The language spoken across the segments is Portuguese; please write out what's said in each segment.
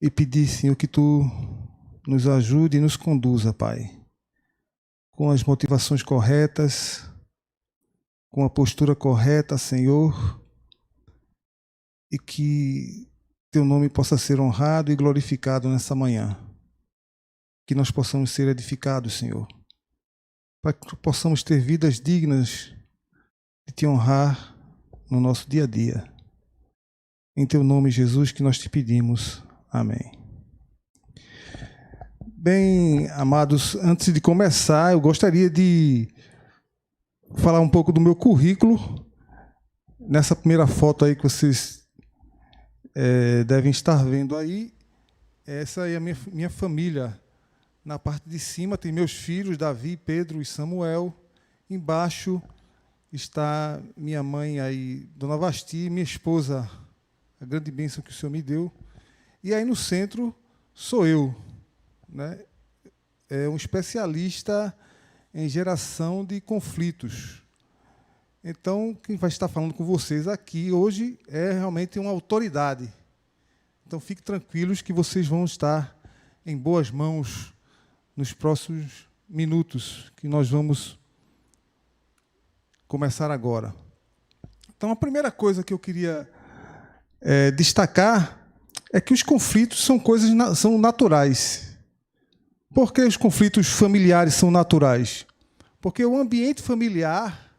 e pedir, Senhor, que Tu nos ajude e nos conduza, Pai, com as motivações corretas, com a postura correta, Senhor, e que Teu nome possa ser honrado e glorificado nessa manhã. Que nós possamos ser edificados, Senhor, para que possamos ter vidas dignas de Te honrar no nosso dia a dia. Em Teu nome, Jesus, que nós Te pedimos. Amém. Bem, amados, antes de começar, eu gostaria de falar um pouco do meu currículo. Nessa primeira foto aí que vocês devem estar vendo aí, essa é a minha família. Na parte de cima tem meus filhos, Davi, Pedro e Samuel. Embaixo está minha mãe aí, Dona Vasti, minha esposa, a grande bênção que o Senhor me deu. E aí no centro sou eu, né? É um especialista em geração de conflitos. Então, quem vai estar falando com vocês aqui hoje é realmente uma autoridade. Então, fiquem tranquilos que vocês vão estar em boas mãos nos próximos minutos, que nós vamos começar agora. Então, a primeira coisa que eu queria destacar é que os conflitos são naturais. Por que os conflitos familiares são naturais? Porque o ambiente familiar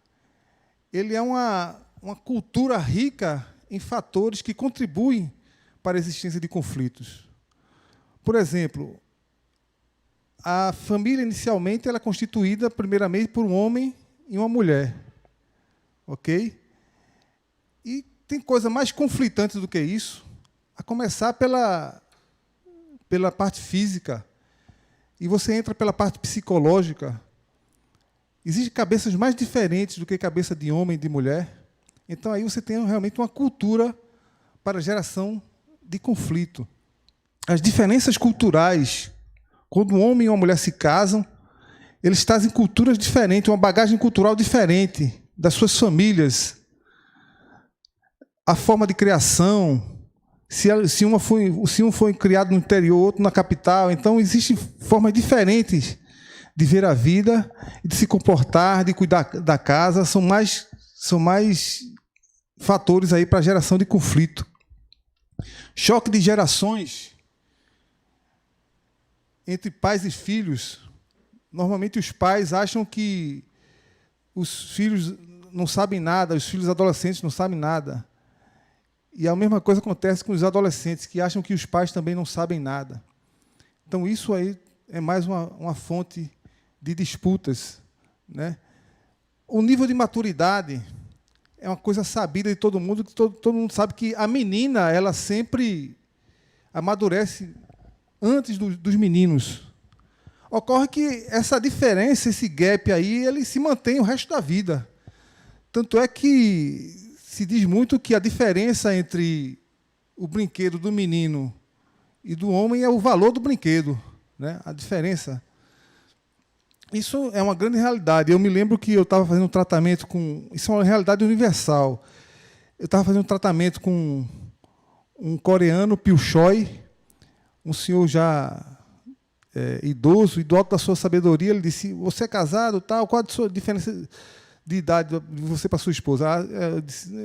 ele é uma cultura rica em fatores que contribuem para a existência de conflitos. Por exemplo, a família inicialmente ela é constituída primeiramente por um homem e uma mulher, ok? E tem coisa mais conflitante do que isso, a começar pela parte física. E você entra pela parte psicológica. Existem cabeças mais diferentes do que cabeça de homem e de mulher. Então, aí você tem realmente uma cultura para a geração de conflito. As diferenças culturais, quando um homem e uma mulher se casam, eles trazem culturas diferentes, uma bagagem cultural diferente das suas famílias. A forma de criação, se um foi criado no interior, outro na capital. Então, existem formas diferentes de ver a vida, de se comportar, de cuidar da casa. São mais fatores aí para a geração de conflito. Choque de gerações entre pais e filhos. Normalmente, os pais acham que os filhos não sabem nada, os filhos adolescentes não sabem nada. E a mesma coisa acontece com os adolescentes, que acham que os pais também não sabem nada. Então, isso aí é mais uma fonte de disputas, né? O nível de maturidade é uma coisa sabida de todo mundo, que todo mundo sabe que a menina ela sempre amadurece antes dos meninos. Ocorre que essa diferença, esse gap aí, ele se mantém o resto da vida. Tanto é que se diz muito que a diferença entre o brinquedo do menino e do homem é o valor do brinquedo, né? A diferença. Isso é uma grande realidade. Eu me lembro que eu estava fazendo um tratamento com... Isso é uma realidade universal. Eu estava fazendo um tratamento com um coreano, Pil Choi, um senhor já idoso, e do alto da sua sabedoria, ele disse, você é casado, tal, qual a sua diferença de idade de você para sua esposa?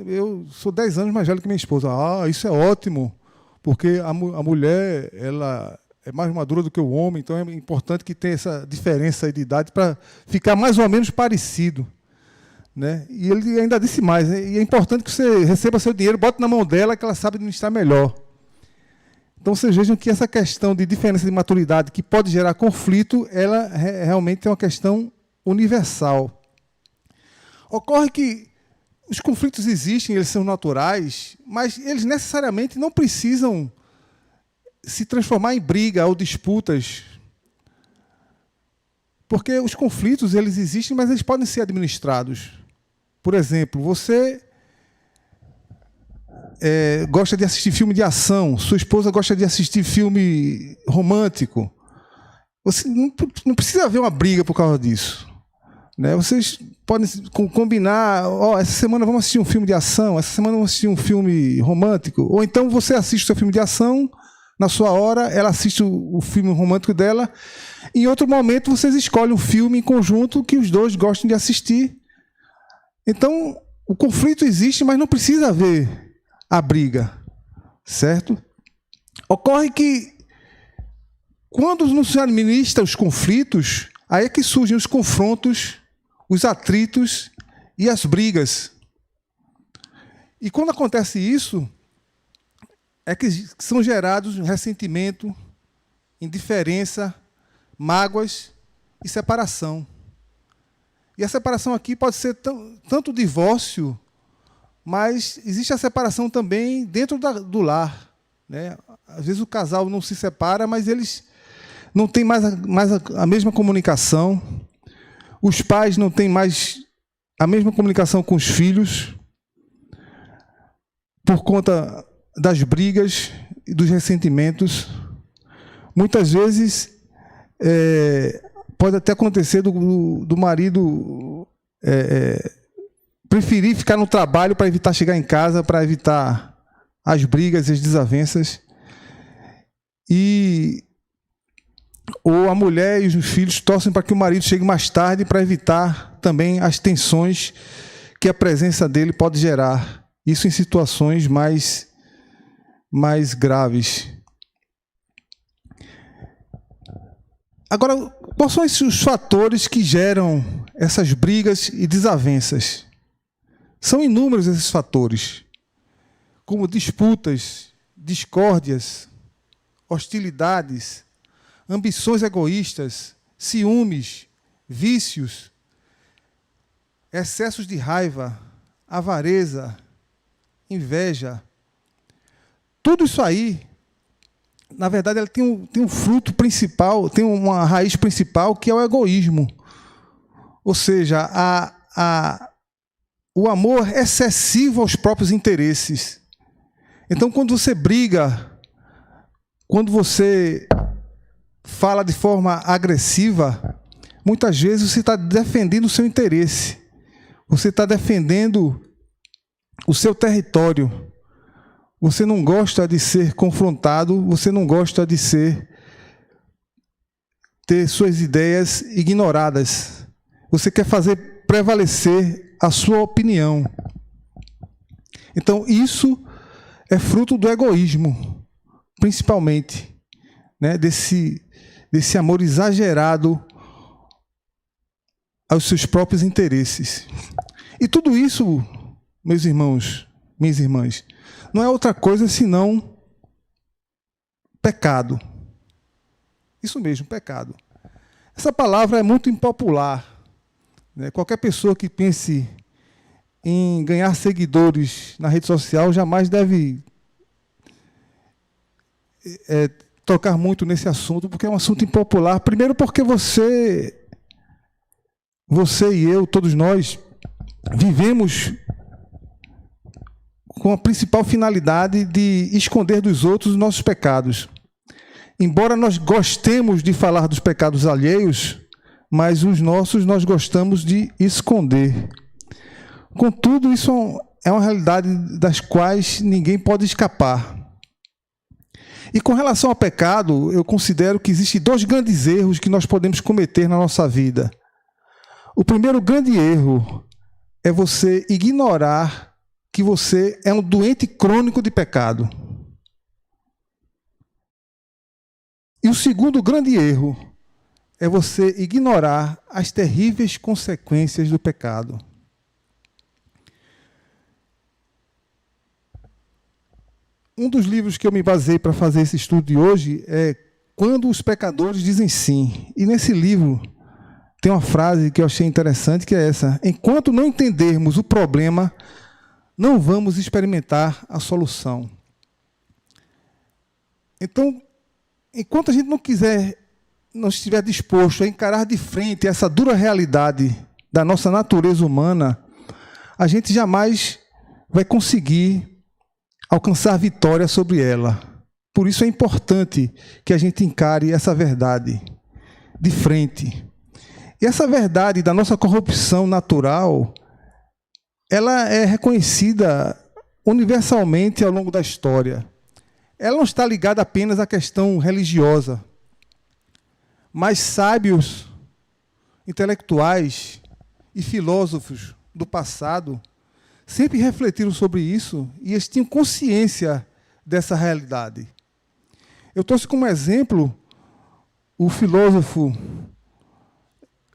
Eu sou 10 anos mais velho que minha esposa. Isso é ótimo, porque a mulher ela é mais madura do que o homem, então é importante que tenha essa diferença de idade para ficar mais ou menos parecido, né? E ele ainda disse mais, né? E é importante que você receba seu dinheiro, bote na mão dela, que ela sabe administrar melhor. Então, vocês vejam que essa questão de diferença de maturidade que pode gerar conflito, ela realmente é uma questão universal. Ocorre que os conflitos existem, eles são naturais, mas eles necessariamente não precisam se transformar em briga ou disputas. Porque os conflitos, eles existem, mas eles podem ser administrados. Por exemplo, você gosta de assistir filme de ação, sua esposa gosta de assistir filme romântico. Você não precisa haver uma briga por causa disso, né? Vocês podem combinar, essa semana vamos assistir um filme de ação, essa semana vamos assistir um filme romântico, ou então você assiste o seu filme de ação, Na sua hora, ela assiste o filme romântico dela. Em outro momento, vocês escolhem um filme em conjunto que os dois gostem de assistir. Então, o conflito existe, mas não precisa haver a briga, certo? Ocorre que, quando não se administra os conflitos, aí é que surgem os confrontos, os atritos e as brigas. E quando acontece isso, é que são gerados ressentimento, indiferença, mágoas e separação. E a separação aqui pode ser tanto divórcio, mas existe a separação também dentro do lar, né? Às vezes o casal não se separa, mas eles não têm mais a mesma comunicação. Os pais não têm mais a mesma comunicação com os filhos, por conta das brigas e dos ressentimentos. Muitas vezes pode até acontecer do marido preferir ficar no trabalho para evitar chegar em casa, para evitar as brigas e as desavenças. Ou a mulher e os filhos torcem para que o marido chegue mais tarde para evitar também as tensões que a presença dele pode gerar. Isso em situações mais graves. Agora, quais são os fatores que geram essas brigas e desavenças? São inúmeros esses fatores, como disputas, discórdias, hostilidades, ambições egoístas, ciúmes, vícios, excessos de raiva, avareza, inveja. Tudo isso aí, na verdade, ela tem um fruto principal, tem uma raiz principal, que é o egoísmo. Ou seja, o amor excessivo aos próprios interesses. Então, quando você briga, quando você fala de forma agressiva, muitas vezes você está defendendo o seu interesse. Você está defendendo o seu território. Você não gosta de ser confrontado, você não gosta de ter suas ideias ignoradas. Você quer fazer prevalecer a sua opinião. Então, isso é fruto do egoísmo, principalmente, né? Desse amor exagerado aos seus próprios interesses. E tudo isso, meus irmãos, minhas irmãs, não é outra coisa senão pecado. Isso mesmo, pecado. Essa palavra é muito impopular, né? Qualquer pessoa que pense em ganhar seguidores na rede social jamais deve tocar muito nesse assunto, porque é um assunto impopular. Primeiro porque você e eu, todos nós, vivemos com a principal finalidade de esconder dos outros os nossos pecados. Embora nós gostemos de falar dos pecados alheios, mas os nossos nós gostamos de esconder. Contudo, isso é uma realidade das quais ninguém pode escapar. E com relação ao pecado, eu considero que existem dois grandes erros que nós podemos cometer na nossa vida. O primeiro grande erro é você ignorar que você é um doente crônico de pecado. E o segundo grande erro é você ignorar as terríveis consequências do pecado. Um dos livros que eu me basei para fazer esse estudo de hoje é Quando os Pecadores Dizem Sim. E nesse livro tem uma frase que eu achei interessante, que é essa: enquanto não entendermos o problema, não vamos experimentar a solução. Então, enquanto a gente não estiver disposto a encarar de frente essa dura realidade da nossa natureza humana, a gente jamais vai conseguir alcançar vitória sobre ela. Por isso é importante que a gente encare essa verdade de frente. E essa verdade da nossa corrupção natural, ela é reconhecida universalmente ao longo da história. ela não está ligada apenas à questão religiosa, mas sábios, intelectuais e filósofos do passado sempre refletiram sobre isso e eles tinham consciência dessa realidade. Eu trouxe como exemplo o filósofo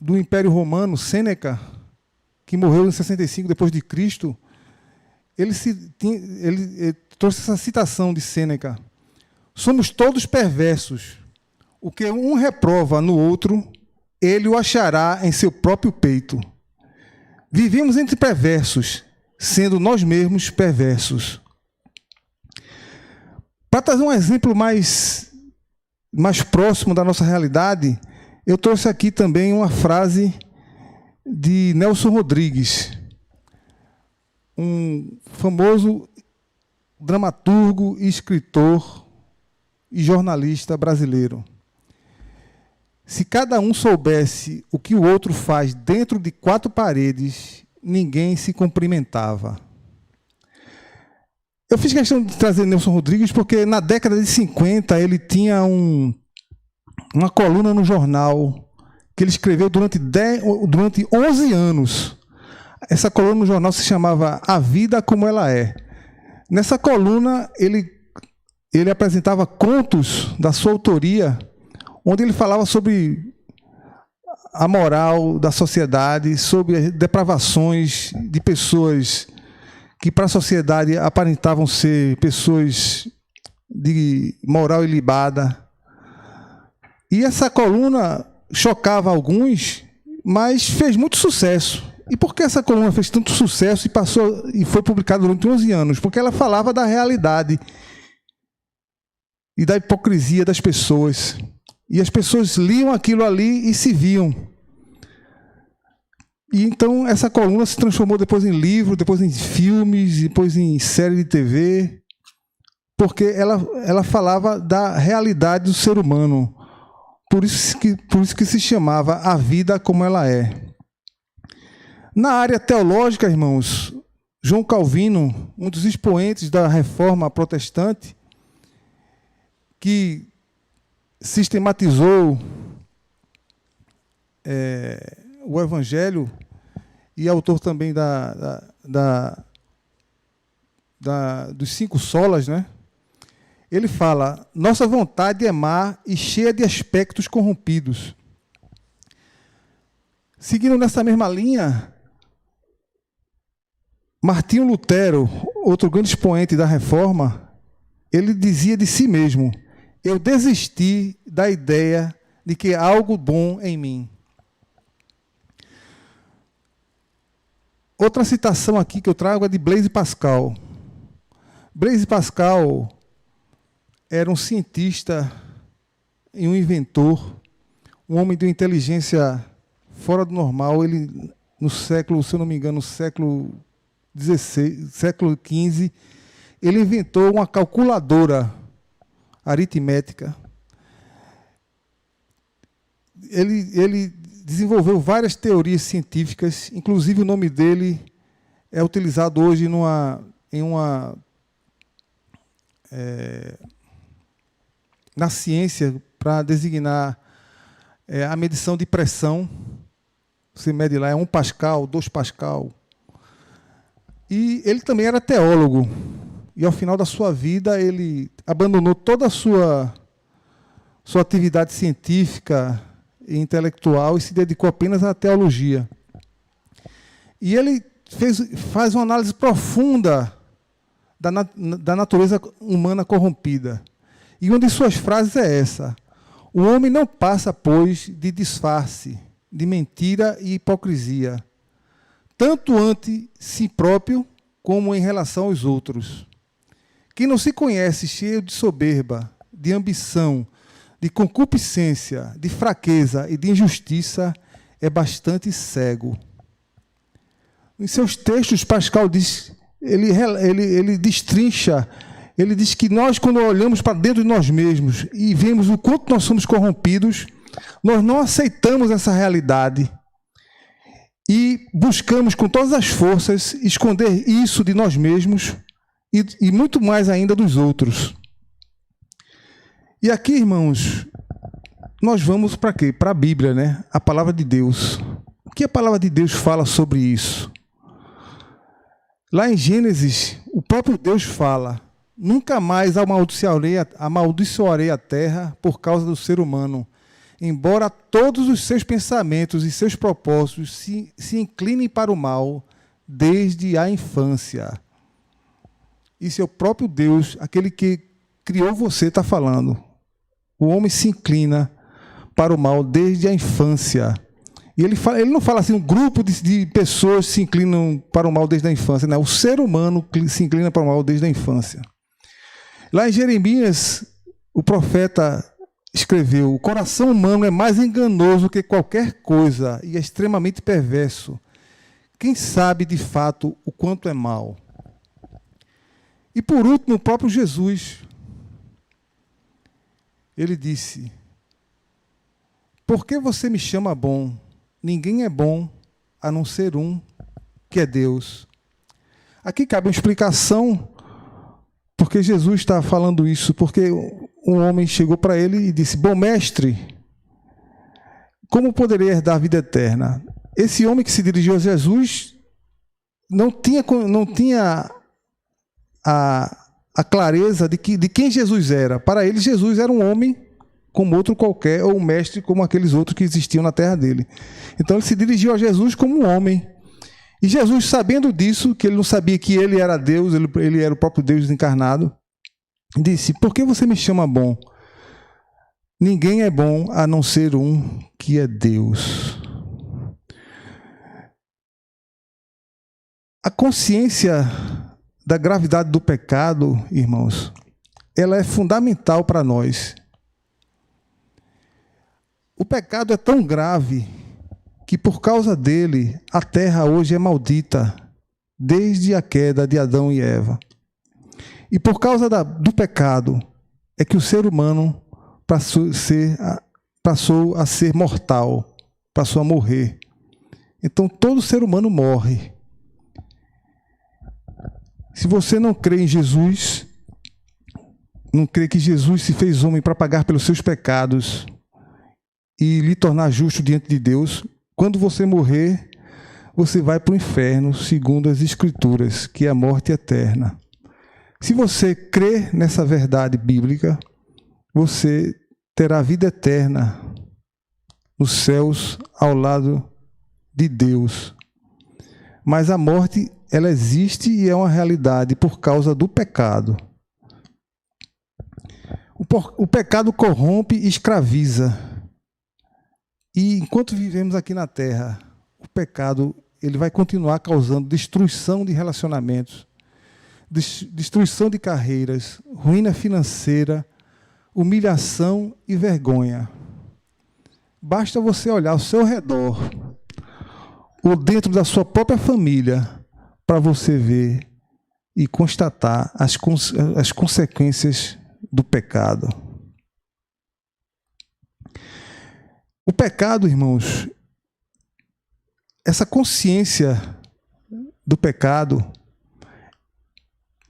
do Império Romano, Sêneca, que morreu em 65 depois de Cristo. Ele trouxe essa citação de Sêneca: somos todos perversos. O que um reprova no outro, ele o achará em seu próprio peito. Vivemos entre perversos, sendo nós mesmos perversos. Para trazer um exemplo mais próximo da nossa realidade, eu trouxe aqui também uma frase de Nelson Rodrigues, um famoso dramaturgo, escritor e jornalista brasileiro. Se cada um soubesse o que o outro faz dentro de 4 paredes, ninguém se cumprimentava. Eu fiz questão de trazer Nelson Rodrigues porque na década de 50 ele tinha uma coluna no jornal que ele escreveu durante 11 anos. Essa coluna no jornal se chamava A Vida Como Ela É. Nessa coluna ele apresentava contos da sua autoria, onde ele falava sobre a moral da sociedade, sobre as depravações de pessoas que para a sociedade aparentavam ser pessoas de moral ilibada. E essa coluna chocava alguns, mas fez muito sucesso. E por que essa coluna fez tanto sucesso e foi publicada durante 11 anos? Porque ela falava da realidade e da hipocrisia das pessoas. E as pessoas liam aquilo ali e se viam. E então essa coluna se transformou depois em livro, depois em filmes, depois em série de TV, porque ela falava da realidade do ser humano. Por isso que se chamava A Vida Como Ela É. Na área teológica, irmãos, João Calvino, um dos expoentes da Reforma Protestante, que sistematizou o Evangelho e autor também dos 5 solas, né? Ele fala: nossa vontade é má e cheia de aspectos corrompidos. Seguindo nessa mesma linha, Martinho Lutero, outro grande expoente da Reforma, ele dizia de si mesmo: eu desisti da ideia de que há algo bom em mim. Outra citação aqui que eu trago é de Blaise Pascal. Blaise Pascal era um cientista e um inventor, um homem de uma inteligência fora do normal. Ele, no século, se eu não me engano, no século XV, ele inventou uma calculadora aritmética. Ele desenvolveu várias teorias científicas, inclusive o nome dele é utilizado hoje na ciência para designar a medição de pressão. Você mede lá, é 1 Pascal, 2 Pascal. E ele também era teólogo. E ao final da sua vida, ele abandonou toda a sua atividade científica e intelectual e se dedicou apenas à teologia. E ele faz uma análise profunda da natureza humana corrompida. E uma de suas frases é essa: o homem não passa, pois, de disfarce, de mentira e hipocrisia, tanto ante si próprio como em relação aos outros. Quem não se conhece cheio de soberba, de ambição, de concupiscência, de fraqueza e de injustiça, é bastante cego. Em seus textos, Pascal diz, ele destrincha, ele diz que nós, quando olhamos para dentro de nós mesmos e vemos o quanto nós somos corrompidos, nós não aceitamos essa realidade e buscamos com todas as forças esconder isso de nós mesmos e muito mais ainda dos outros. E aqui, irmãos, nós vamos para quê? Para a Bíblia, né? A palavra de Deus. O que a palavra de Deus fala sobre isso? Lá em Gênesis, o próprio Deus fala: nunca mais amaldiçoarei a terra por causa do ser humano, embora todos os seus pensamentos e seus propósitos se inclinem para o mal desde a infância. Isso é o próprio Deus, aquele que criou você, está falando. O homem se inclina para o mal desde a infância. E ele não fala assim, um grupo de pessoas se inclinam para o mal desde a infância. Não, o ser humano se inclina para o mal desde a infância. Lá em Jeremias, o profeta escreveu: o coração humano é mais enganoso que qualquer coisa e é extremamente perverso. Quem sabe, de fato, o quanto é mal? E, por último, o próprio Jesus. Ele disse: por que você me chama bom? Ninguém é bom a não ser um, que é Deus. Aqui cabe uma explicação, porque Jesus está falando isso, porque um homem chegou para ele e disse: bom mestre, como poderei herdar a vida eterna? Esse homem que se dirigiu a Jesus não tinha a clareza de quem Jesus era. Para ele, Jesus era um homem como outro qualquer, ou um mestre como aqueles outros que existiam na terra dele. Então ele se dirigiu a Jesus como um homem. E Jesus, sabendo disso, que ele não sabia que ele era Deus, ele era o próprio Deus encarnado, disse: por que você me chama bom? Ninguém é bom a não ser um, que é Deus. A consciência da gravidade do pecado, irmãos, ela é fundamental para nós. O pecado é tão grave que, por causa dele, a terra hoje é maldita, desde a queda de Adão e Eva. E por causa do pecado, é que o ser humano passou a ser mortal, passou a morrer. Então, todo ser humano morre. Se você não crê em Jesus, não crê que Jesus se fez homem para pagar pelos seus pecados e lhe tornar justo diante de Deus, quando você morrer, você vai para o inferno, segundo as Escrituras, que é a morte eterna. Se você crê nessa verdade bíblica, você terá vida eterna nos céus ao lado de Deus. Mas a morte, ela existe e é uma realidade por causa do pecado. O pecado corrompe e escraviza. E enquanto vivemos aqui na Terra, o pecado ele vai continuar causando destruição de relacionamentos, destruição de carreiras, ruína financeira, humilhação e vergonha. Basta você olhar ao seu redor, ou dentro da sua própria família, para você ver e constatar as consequências do pecado. O pecado, irmãos, essa consciência do pecado,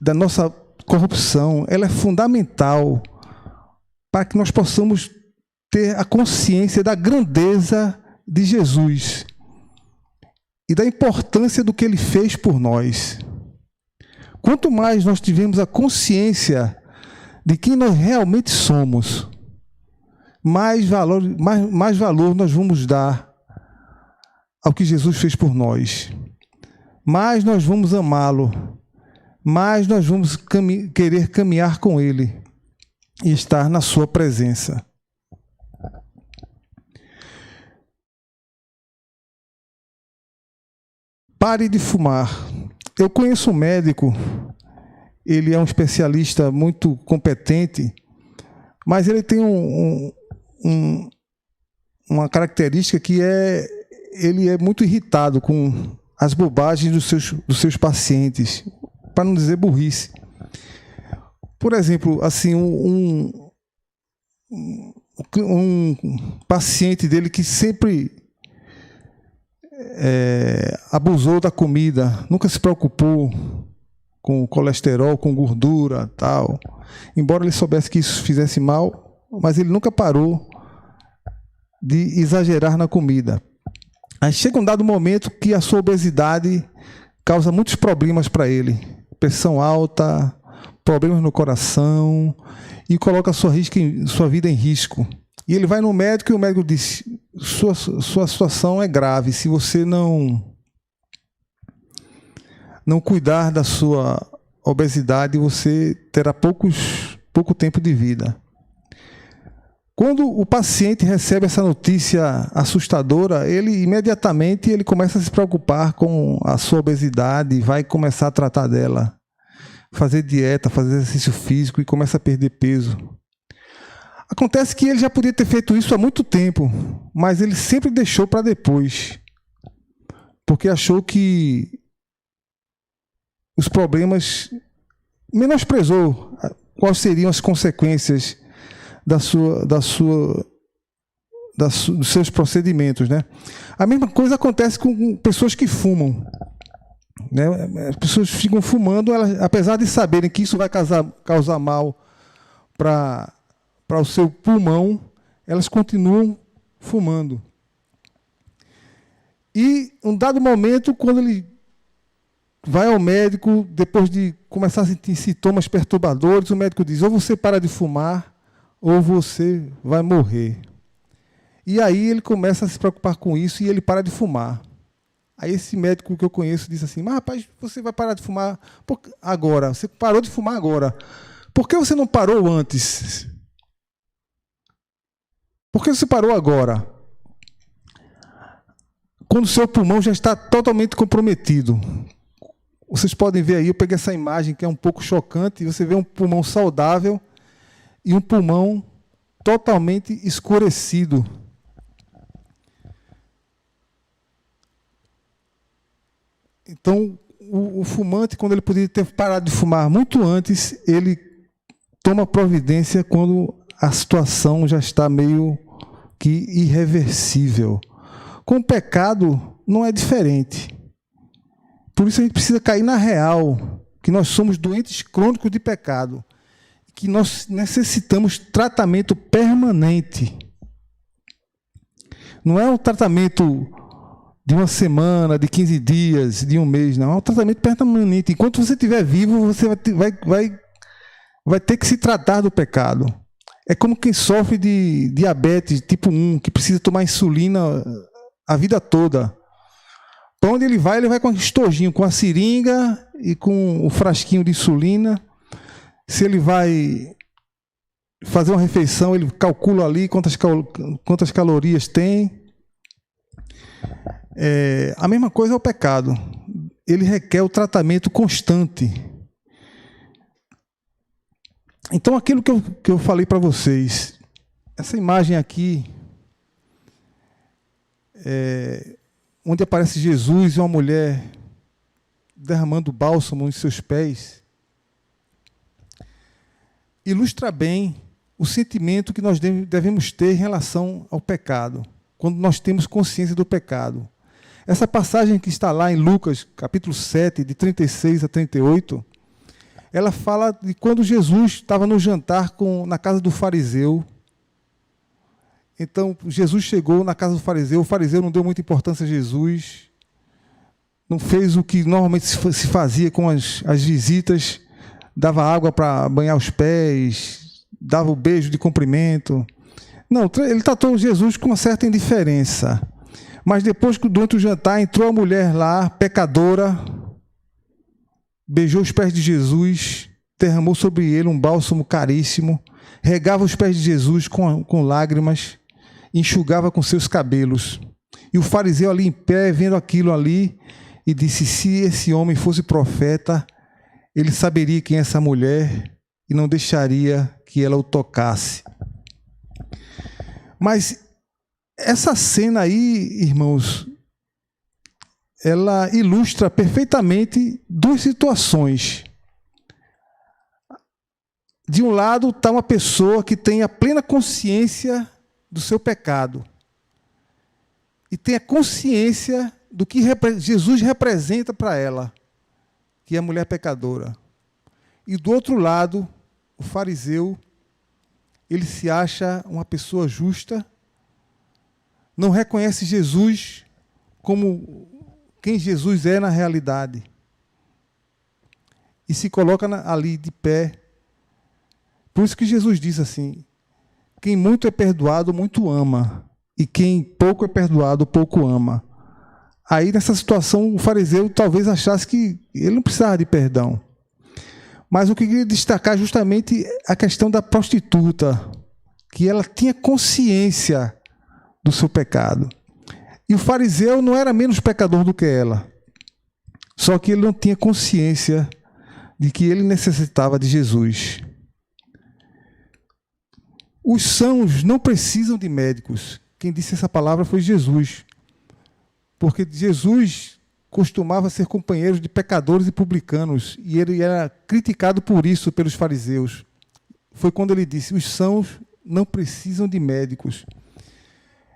da nossa corrupção, ela é fundamental para que nós possamos ter a consciência da grandeza de Jesus e da importância do que ele fez por nós. Quanto mais nós tivermos a consciência de quem nós realmente somos, mais valor nós vamos dar ao que Jesus fez por nós. Mais nós vamos amá-lo, mais nós vamos querer caminhar com ele e estar na sua presença. Pare de fumar. Eu conheço um médico, ele é um especialista muito competente, mas ele tem uma característica que ele é muito irritado com as bobagens dos seus pacientes, para não dizer burrice. Por exemplo, assim, um paciente dele que sempre abusou da comida, nunca se preocupou com colesterol, com gordura, tal. Embora ele soubesse que isso fizesse mal mas ele nunca parou de exagerar na comida. Aí chega um dado momento que a sua obesidade causa muitos problemas para ele. Pressão alta, problemas no coração, e coloca sua vida em risco. E ele vai no médico e o médico diz: sua situação é grave. Se você não cuidar da sua obesidade, você terá pouco tempo de vida. Quando o paciente recebe essa notícia assustadora, ele imediatamente começa a se preocupar com a sua obesidade, vai começar a tratar dela, fazer dieta, fazer exercício físico e começa a perder peso. Acontece que ele já podia ter feito isso há muito tempo, mas ele sempre deixou para depois, porque achou que os problemas, menosprezou quais seriam as consequências dos seus procedimentos, né? A mesma coisa acontece com pessoas que fumam, né? As pessoas ficam fumando, elas, apesar de saberem que isso vai causar mal para o seu pulmão, elas continuam fumando. E um dado momento, quando ele vai ao médico, depois de começar a sentir sintomas perturbadores, o médico diz: ou você para de fumar, ou você vai morrer. E aí ele começa a se preocupar com isso e ele para de fumar. Aí esse médico que eu conheço disse assim: mas rapaz, você vai parar de fumar agora, você parou de fumar agora. Por que você não parou antes? Por que você parou agora? Quando o seu pulmão já está totalmente comprometido. Vocês podem ver aí, eu peguei essa imagem que é um pouco chocante, e você vê um pulmão saudável e um pulmão totalmente escurecido. Então, o fumante, quando ele poderia ter parado de fumar muito antes, ele toma providência quando a situação já está meio que irreversível. Com o pecado, não é diferente. Por isso a gente precisa cair na real, que nós somos doentes crônicos de pecado, que nós necessitamos tratamento permanente. Não é um tratamento de uma semana, de 15 dias, de um mês, não. É um tratamento permanente. Enquanto você estiver vivo, você vai ter que se tratar do pecado. É como quem sofre de diabetes tipo 1, que precisa tomar insulina a vida toda. Para onde ele vai com um estojinho, com a seringa e com o frasquinho de insulina. Se ele vai fazer uma refeição, ele calcula ali quantas calorias tem. A mesma coisa é o pecado. Ele requer o tratamento constante. Então, aquilo que eu falei para vocês, essa imagem aqui, onde aparece Jesus e uma mulher derramando bálsamo em seus pés, ilustra bem o sentimento que nós devemos ter em relação ao pecado, quando nós temos consciência do pecado. Essa passagem que está lá em Lucas, capítulo 7, de 36 a 38, ela fala de quando Jesus estava no jantar na casa do fariseu. Então, Jesus chegou na casa do fariseu, o fariseu não deu muita importância a Jesus, não fez o que normalmente se fazia com as visitas, dava água para banhar os pés, dava o beijo de cumprimento. Não, ele tratou Jesus com uma certa indiferença. Mas depois, durante o jantar, entrou a mulher lá, pecadora, beijou os pés de Jesus, derramou sobre ele um bálsamo caríssimo, regava os pés de Jesus com lágrimas, enxugava com seus cabelos. E o fariseu ali em pé, vendo aquilo ali, e disse: se esse homem fosse profeta, ele saberia quem é essa mulher e não deixaria que ela o tocasse. Mas essa cena aí, irmãos, ela ilustra perfeitamente duas situações. De um lado está uma pessoa que tem a plena consciência do seu pecado e tem a consciência do que Jesus representa para ela, que é a mulher pecadora. E do outro lado, o fariseu, ele se acha uma pessoa justa, não reconhece Jesus como quem Jesus é na realidade, e se coloca ali de pé. Por isso que Jesus diz assim: quem muito é perdoado, muito ama, e quem pouco é perdoado, pouco ama. Aí, nessa situação, o fariseu talvez achasse que ele não precisava de perdão. Mas o que eu queria destacar é justamente a questão da prostituta, que ela tinha consciência do seu pecado. E o fariseu não era menos pecador do que ela, só que ele não tinha consciência de que ele necessitava de Jesus. Os sãos não precisam de médicos. Quem disse essa palavra foi Jesus. Porque Jesus costumava ser companheiro de pecadores e publicanos, e ele era criticado por isso pelos fariseus. Foi quando ele disse: os sãos não precisam de médicos.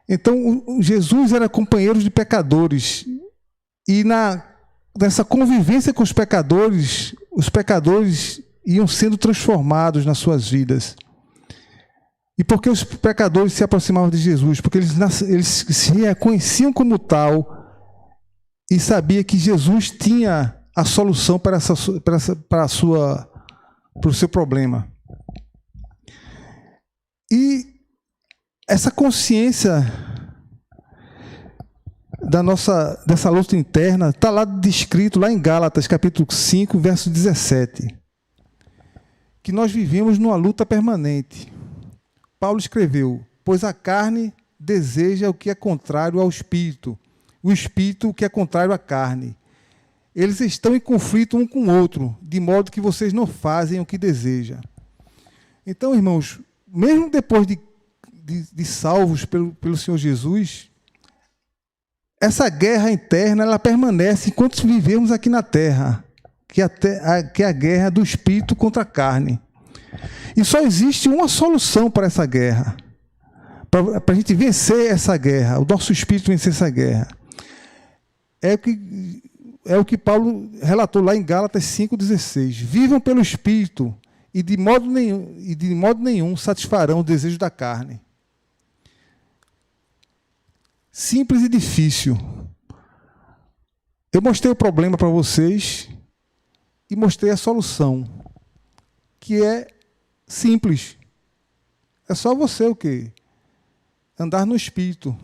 Então, Jesus era companheiro de pecadores, e nessa convivência com os pecadores iam sendo transformados nas suas vidas. E por que os pecadores se aproximavam de Jesus? Porque eles se reconheciam como tal e sabiam que Jesus tinha a solução para o seu problema. E essa consciência dessa luta interna está lá descrito lá em Gálatas, capítulo 5, verso 17. Que nós vivemos numa luta permanente. Paulo escreveu: pois a carne deseja o que é contrário ao espírito, o espírito o que é contrário à carne. Eles estão em conflito um com o outro, de modo que vocês não fazem o que desejam. Então, irmãos, mesmo depois de salvos pelo Senhor Jesus, essa guerra interna ela permanece enquanto vivemos aqui na terra, que é a guerra do espírito contra a carne. E só existe uma solução para essa guerra, para a gente vencer essa guerra, o nosso espírito vencer essa guerra. É o que Paulo relatou lá em Gálatas 5,16. Vivam pelo espírito e de modo nenhum satisfarão o desejo da carne. Simples e difícil. Eu mostrei o problema para vocês e mostrei a solução, que é simples. É só você o quê? Andar no espírito.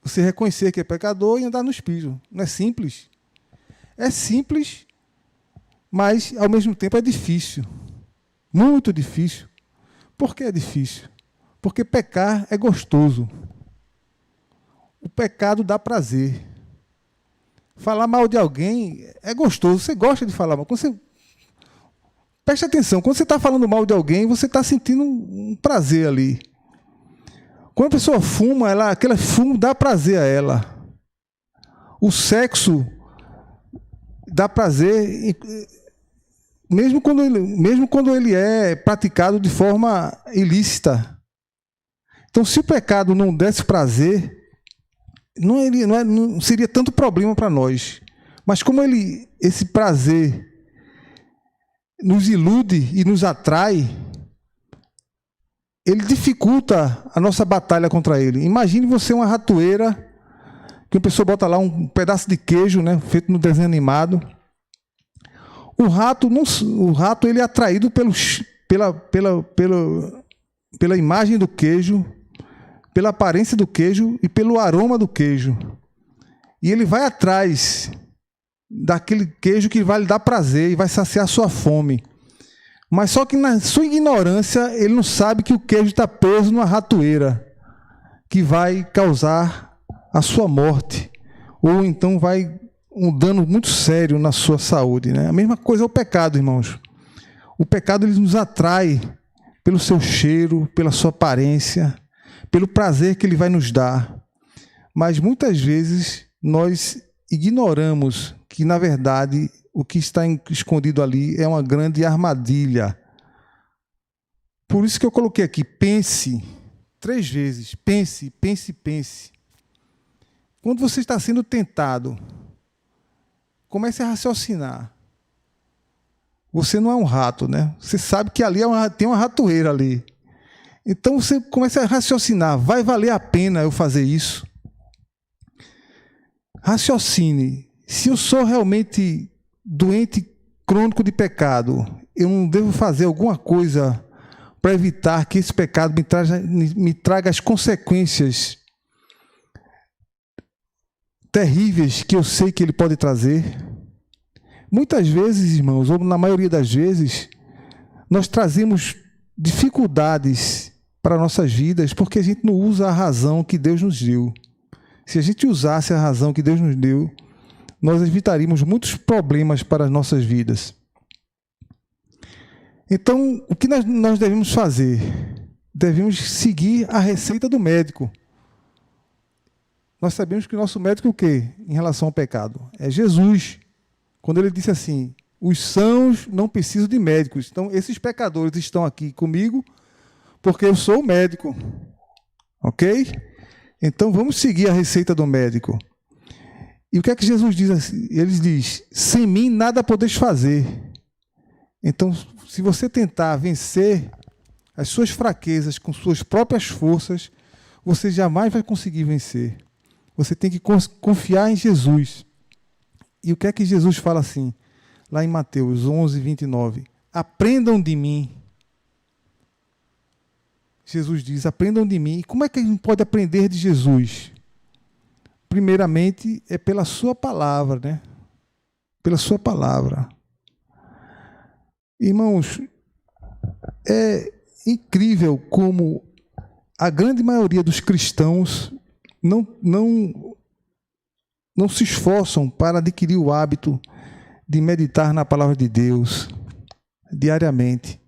Você reconhecer que é pecador e andar no espírito. Não é simples? É simples, mas ao mesmo tempo é difícil. Muito difícil. Por que é difícil? Porque pecar é gostoso. O pecado dá prazer. Falar mal de alguém é gostoso. Você gosta de falar mal. Preste atenção, quando você está falando mal de alguém, você está sentindo um prazer ali. Quando a pessoa fuma, aquele fumo dá prazer a ela. O sexo dá prazer, mesmo quando ele é praticado de forma ilícita. Então, se o pecado não desse prazer, não seria tanto problema para nós. Mas como esse prazer nos ilude e nos atrai, ele dificulta a nossa batalha contra ele. Imagine você uma ratoeira, que uma pessoa bota lá um pedaço de queijo, né, feito no desenho animado. O rato ele é atraído pela imagem do queijo, pela aparência do queijo e pelo aroma do queijo. E ele vai atrás daquele queijo que vai lhe dar prazer e vai saciar a sua fome. Mas só que na sua ignorância, ele não sabe que o queijo está preso numa ratoeira, que vai causar a sua morte, ou então vai um dano muito sério na sua saúde, né? A mesma coisa é o pecado, irmãos. O pecado ele nos atrai pelo seu cheiro, pela sua aparência, pelo prazer que ele vai nos dar. Mas muitas vezes nós ignoramos que, na verdade, o que está escondido ali é uma grande armadilha. Por isso que eu coloquei aqui: pense 3 vezes. Pense, pense, pense. Quando você está sendo tentado, comece a raciocinar. Você não é um rato, né? Você sabe que ali tem uma ratoeira ali. Então você começa a raciocinar, vai valer a pena eu fazer isso? Raciocine, se eu sou realmente doente crônico de pecado, eu não devo fazer alguma coisa para evitar que esse pecado me traga as consequências terríveis que eu sei que ele pode trazer? Muitas vezes, irmãos, ou na maioria das vezes, nós trazemos dificuldades para nossas vidas porque a gente não usa a razão que Deus nos deu. Se a gente usasse a razão que Deus nos deu, nós evitaríamos muitos problemas para as nossas vidas. Então, o que nós devemos fazer? Devemos seguir a receita do médico. Nós sabemos que o nosso médico é o quê? Em relação ao pecado? É Jesus. Quando ele disse assim, os sãos não precisam de médicos. Então, esses pecadores estão aqui comigo porque eu sou o médico. Ok? Então, vamos seguir a receita do médico. E o que é que Jesus diz? Ele diz, sem mim nada podeis fazer. Então, se você tentar vencer as suas fraquezas com suas próprias forças, você jamais vai conseguir vencer. Você tem que confiar em Jesus. E o que é que Jesus fala assim? Lá em Mateus 11, 29. Aprendam de mim. Jesus diz, aprendam de mim. E como é que a gente pode aprender de Jesus? Primeiramente, é pela sua palavra, né? Pela sua palavra. Irmãos, é incrível como a grande maioria dos cristãos não se esforçam para adquirir o hábito de meditar na palavra de Deus diariamente.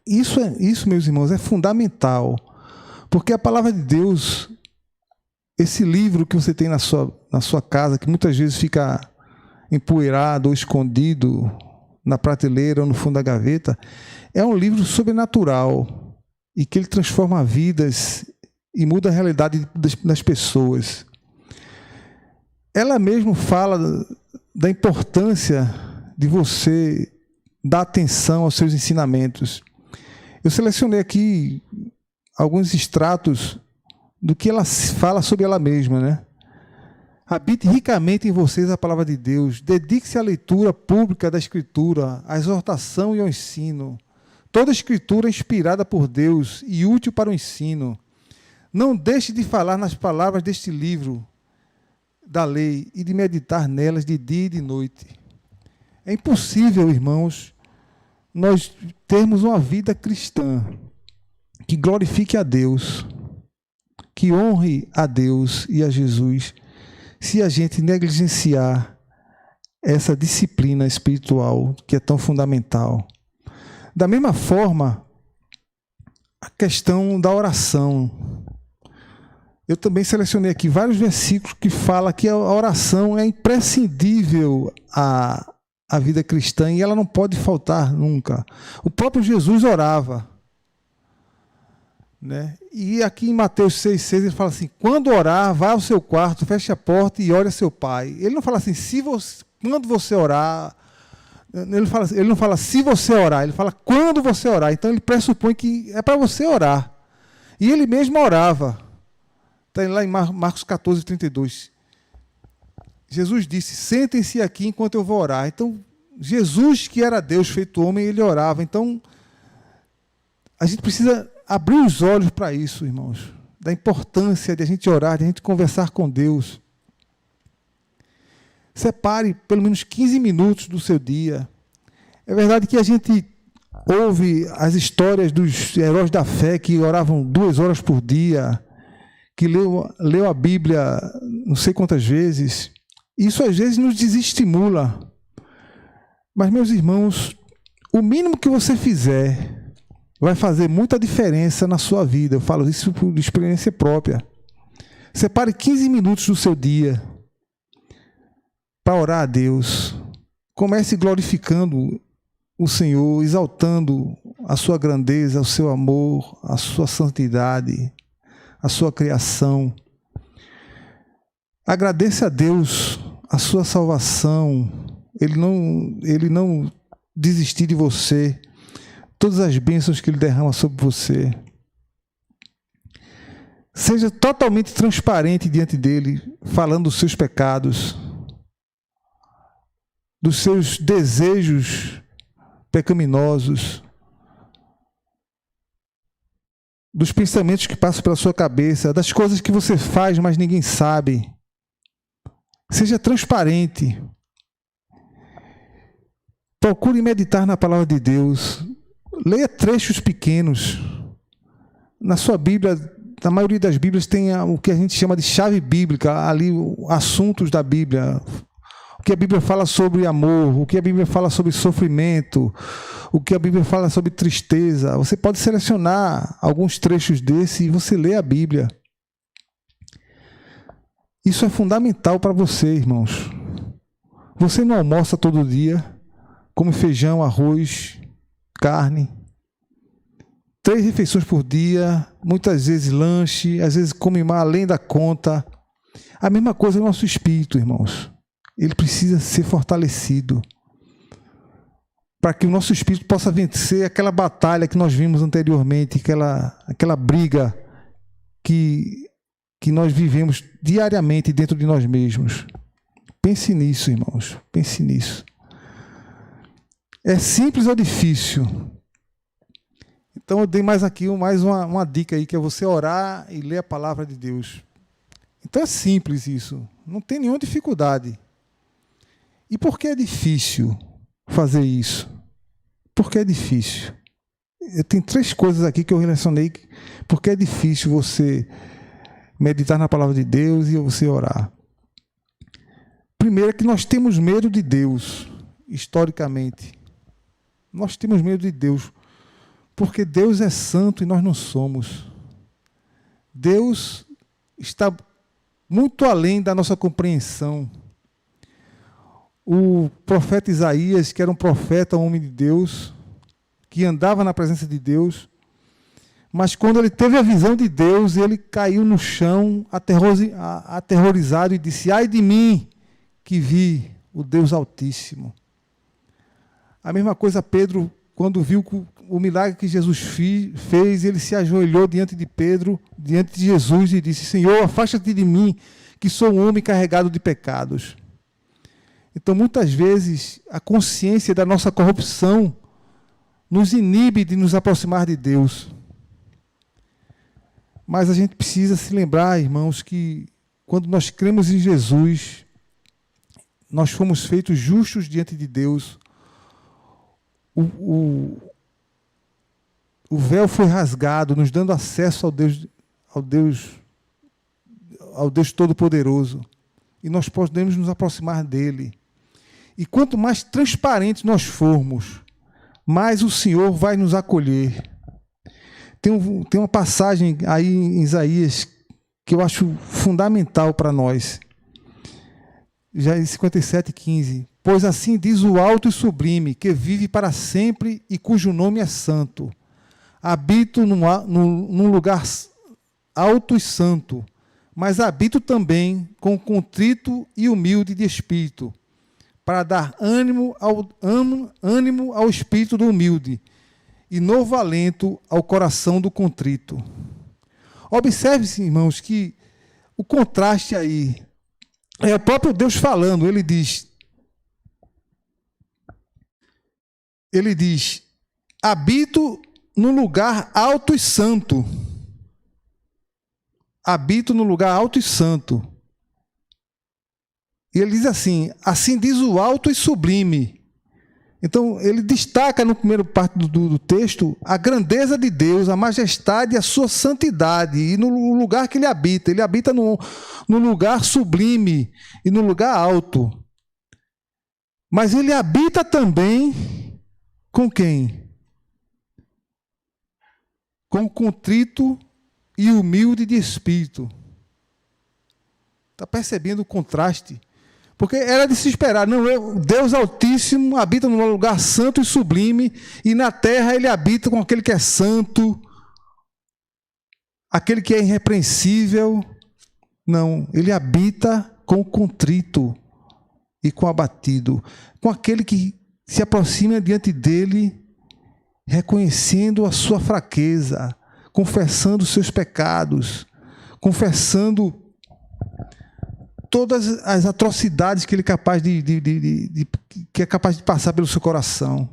Isso, meus irmãos, é fundamental, porque a palavra de Deus, esse livro que você tem na sua casa, que muitas vezes fica empoeirado ou escondido na prateleira ou no fundo da gaveta, é um livro sobrenatural e que ele transforma vidas e muda a realidade das pessoas. Ela mesmo fala da importância de você dar atenção aos seus ensinamentos. Eu selecionei aqui alguns extratos do que ela fala sobre ela mesma, né? Habite ricamente em vocês a palavra de Deus. Dedique-se à leitura pública da Escritura, à exortação e ao ensino. Toda a Escritura é inspirada por Deus e útil para o ensino. Não deixe de falar nas palavras deste livro da lei e de meditar nelas de dia e de noite. É impossível, irmãos, nós termos uma vida cristã que glorifique a Deus, que honre a Deus e a Jesus, se a gente negligenciar essa disciplina espiritual que é tão fundamental. Da mesma forma, a questão da oração. Eu também selecionei aqui vários versículos que falam que a oração é imprescindível à vida cristã e ela não pode faltar nunca. O próprio Jesus orava, né? E aqui em Mateus 6,6 ele fala assim, quando orar, vá ao seu quarto, feche a porta e ore a seu pai. Ele não fala assim, quando você orar, ele não fala se você orar, ele fala quando você orar. Então ele pressupõe que é para você orar. E ele mesmo orava. Está lá em Marcos 14, 32. Jesus disse, sentem-se aqui enquanto eu vou orar. Então, Jesus, que era Deus feito homem, ele orava. Então, a gente precisa abrir os olhos para isso, irmãos. Da importância de a gente orar, de a gente conversar com Deus. Separe pelo menos 15 minutos do seu dia. É verdade que a gente ouve as histórias dos heróis da fé que oravam 2 horas por dia, que leu a Bíblia não sei quantas vezes. Isso às vezes nos desestimula. Mas, meus irmãos, o mínimo que você fizer vai fazer muita diferença na sua vida. Eu falo isso por experiência própria. Separe 15 minutos do seu dia para orar a Deus. Comece glorificando o Senhor, exaltando a sua grandeza, o seu amor, a sua santidade, a sua criação. Agradeça a Deus a sua salvação. Ele não desistiu de você. Todas as bênçãos que Ele derrama sobre você. Seja totalmente transparente diante dele, falando dos seus pecados, dos seus desejos pecaminosos, dos pensamentos que passam pela sua cabeça, das coisas que você faz, mas ninguém sabe. Seja transparente. Procure meditar na palavra de Deus. Leia trechos pequenos. Na sua Bíblia, na maioria das Bíblias, tem o que a gente chama de chave bíblica, ali assuntos da Bíblia. O que a Bíblia fala sobre amor, o que a Bíblia fala sobre sofrimento, o que a Bíblia fala sobre tristeza. Você pode selecionar alguns trechos desse e você lê a Bíblia. Isso é fundamental para você, irmãos. Você não almoça todo dia, come feijão, arroz, carne. 3 refeições por dia, muitas vezes lanche, às vezes come mais além da conta. A mesma coisa no nosso espírito, irmãos. Ele precisa ser fortalecido para que o nosso espírito possa vencer aquela batalha que nós vimos anteriormente, aquela briga que nós vivemos diariamente dentro de nós mesmos. Pense nisso, irmãos. Pense nisso. É simples ou difícil? Então eu dei mais uma dica aí, que é você orar e ler a palavra de Deus. Então é simples isso. Não tem nenhuma dificuldade. E por que é difícil fazer isso? Por que é difícil? Eu tenho 3 coisas aqui que eu relacionei. Por que é difícil você meditar na palavra de Deus e você orar? Primeiro é que nós temos medo de Deus, historicamente. Nós temos medo de Deus, porque Deus é santo e nós não somos. Deus está muito além da nossa compreensão. O profeta Isaías, que era um profeta, um homem de Deus, que andava na presença de Deus, mas quando ele teve a visão de Deus, ele caiu no chão, aterrorizado, e disse: ai de mim, que vi o Deus Altíssimo. A mesma coisa Pedro, quando viu o milagre que Jesus fez, ele se ajoelhou diante de Pedro, diante de Jesus, e disse: Senhor, afasta-te de mim, que sou um homem carregado de pecados. Então, muitas vezes, a consciência da nossa corrupção nos inibe de nos aproximar de Deus. Mas a gente precisa se lembrar, irmãos, que quando nós cremos em Jesus, nós fomos feitos justos diante de Deus. O véu foi rasgado, nos dando acesso ao Deus Todo-Poderoso. E nós podemos nos aproximar dele. E quanto mais transparentes nós formos, mais o Senhor vai nos acolher. Tem uma passagem aí em Isaías que eu acho fundamental para nós. Já em 57:15. Pois assim diz o alto e sublime, que vive para sempre e cujo nome é santo. Habito num lugar alto e santo, mas habito também com contrito e humilde de espírito, para dar ânimo ao espírito do humilde e novo alento ao coração do contrito. Observe-se, irmãos, que o contraste aí é o próprio Deus falando. Ele diz, habito num lugar alto e santo. Habito no lugar alto e santo. E ele diz assim diz o alto e sublime. Então, ele destaca no primeiro parte do texto a grandeza de Deus, a majestade e a sua santidade, e no lugar que ele habita. Ele habita no lugar sublime e no lugar alto. Mas ele habita também com quem? Com contrito e humilde de espírito. Está percebendo o contraste? Porque era de se esperar. Não, Deus Altíssimo habita num lugar santo e sublime, e na terra ele habita com aquele que é santo, aquele que é irrepreensível. Não, ele habita com o contrito e com o abatido, com aquele que se aproxima diante dele, reconhecendo a sua fraqueza, confessando os seus pecados, confessando todas as atrocidades que ele é capaz que é capaz de passar pelo seu coração,